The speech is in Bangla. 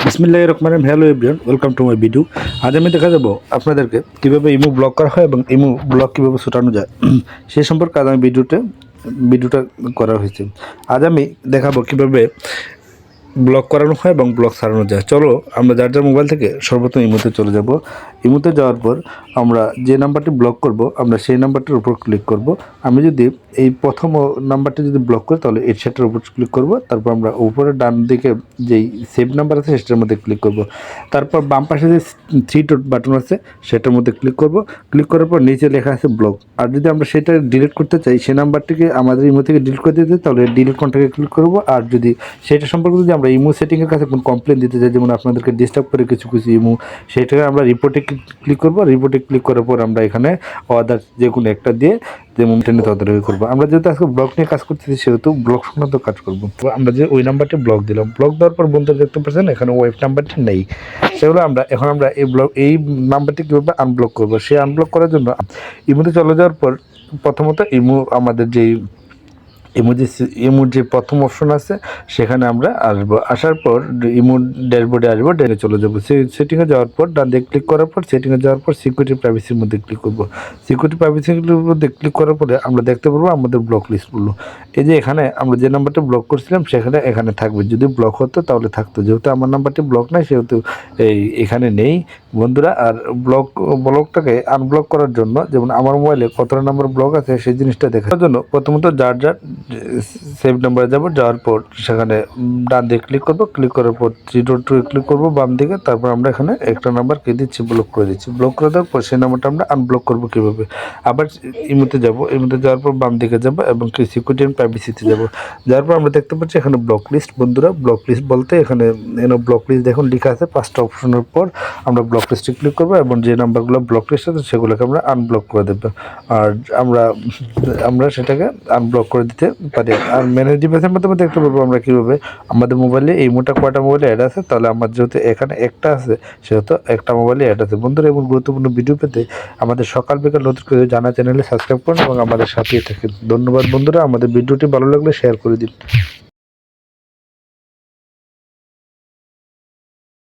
বিসমিল্লাহির রহমানির রহিম। Hello everyone, welcome to my video. আজ আমি দেখা যাবো আপনাদেরকে কীভাবে ইমো ব্লক করা হয় এবং ইমো ব্লক কীভাবে ছোটানো যায় সেই সম্পর্কে আজ আমি ভিডিওটা করা হয়েছে। আজ আমি দেখাবো কীভাবে ব্লক করানো হয় এবং ব্লক সারানো যায়। চলো আমরা যার যার মোবাইল থেকে সর্বপ্রথম ইমোতে চলে যাব। ইমোতে যাওয়ার পর আমরা যে নাম্বারটি ব্লক করব আমরা সেই নাম্বারটির উপর ক্লিক করব। আমি যদি এই প্রথম নাম্বারটি যদি ব্লক করি তাহলে এই সেটার উপর ক্লিক করব। তারপর আমরা উপরে ডান দিকে যেই সেভ নাম্বার আছে সেটার মধ্যে ক্লিক করব। তারপর বাম পাশে যে 3 ডট বাটন আছে সেটার মধ্যে ক্লিক করব। ক্লিক করার পর নিচে লেখা আছে ব্লক। আর যদি আমরা সেটা ডিলিট করতে চাই সেই নাম্বারটিকে আমাদের ইমো থেকে ডিলিট করে দিতে তাহলে ডিলিট কন্ট্যাক্টে ক্লিক করব। আর যদি সেটা সম্পর্কে যদি আমরা ইমো সেটিংয়ের কাছে কোনো কমপ্লেন দিতে চাই, যেমন আপনাদেরকে ডিস্টার্ব করে কিছু ইমো, সেটাকে আমরা রিপোর্টে ক্লিক করব। রিপোর্টে ক্লিক করার পর আমরা এখানে আদার্স যে কোনো একটা দিয়ে যেমন ইন্টারনেট তদারকি করবো। আমরা যেহেতু আজকে ব্লক নিয়ে কাজ করতেছি সেহেতু ব্লক সংক্রান্ত কাজ করবো। তো আমরা যে ওই নাম্বারটি ব্লক দিলাম, ব্লক দেওয়ার পর বন্ধুরা দেখতে পাচ্ছেন এখানে ওয়েব নাম্বারটি নেই। সেগুলো আমরা এই নাম্বারটি কীভাবে আনব্লক করবো, সেই আনব্লক করার জন্য ইমোতে চলে যাওয়ার পর প্রথমত আমাদের যেই ইমোর যে প্রথম অপশন আছে সেখানে আমরা আসবো। আসার পর ইমোর ড্যাশবোর্ডে আসবো, ড্যাশবোর্ডে চলে যাবো। সেটিংয়ে যাওয়ার পর ডান দিকে ক্লিক করার পর সেটিংয়ে যাওয়ার পর সিকিউরিটি প্রাইভেসির মধ্যে ক্লিক করবো। সিকিউরিটি প্রাইভেসির মধ্যে ক্লিক করার পরে আমরা দেখতে পারবো আমাদের ব্লক লিস্টগুলো। এই যে এখানে আমরা যে নাম্বারটা ব্লক করছিলাম এখানে থাকবে। যদি ব্লক হতো তাহলে থাকতো, যেহেতু আমার নাম্বারটি ব্লক নাই সেহেতু এখানে নেই বন্ধুরা। আর ব্লকটাকে আনব্লক করার জন্য, যেমন আমার মোবাইলে কতটা নাম্বার ব্লক আছে সেই জিনিসটা দেখার জন্য প্রথমত যার সেভ নাম্বারে যাব। যাওয়ার পর সেখানে ডান দিকে ক্লিক করব। ক্লিক করার পর 3 ডট ক্লিক করব বাম দিকে। তারপর আমরা এখানে একটা নাম্বার দিচ্ছি, ব্লক করে দিচ্ছি। ব্লক করে দেওয়ার পর সেই নাম্বারটা আমরা আনব্লক করব কীভাবে, আবার ইমোতে যাব। ইমোতে যাওয়ার পর বাম দিকে যাব এবং সিকিউরিটি অ্যান্ড প্রাইভেসিতে যাব। যাওয়ার পর আমরা দেখতে পাচ্ছি এখানে ব্লক লিস্ট। বন্ধুরা ব্লক লিস্ট বলতে এখানে ব্লক লিস্ট দেখুন লেখা আছে 5টা অপশনের পর আমরা ব্লক লিস্টে ক্লিক করবো এবং যে নাম্বারগুলো ব্লক লিস্ট আছে সেগুলোকে আমরা আনব্লক করে দেবো। আর আমরা সেটাকে আনব্লক করে দিতে পারি। আর ম্যানেজ ডিভাইসের মাধ্যমে দেখতে পারবো আমরা কীভাবে আমাদের মোবাইলে এই মোটা কয়টা মোবাইলে অ্যাড আছে। তাহলে আমার যেহেতু এখানে একটা আছে সেহেতু একটা মোবাইলে অ্যাড আছে। বন্ধুরা এমন গুরুত্বপূর্ণ ভিডিও পেতে আমাদের সকাল বিকাল নতুন করে জানা চ্যানেলে সাবস্ক্রাইব করুন এবং আমাদের সাথেই থাকুন। ধন্যবাদ বন্ধুরা। আমাদের ভিডিওটি ভালো লাগলে শেয়ার করে দিন।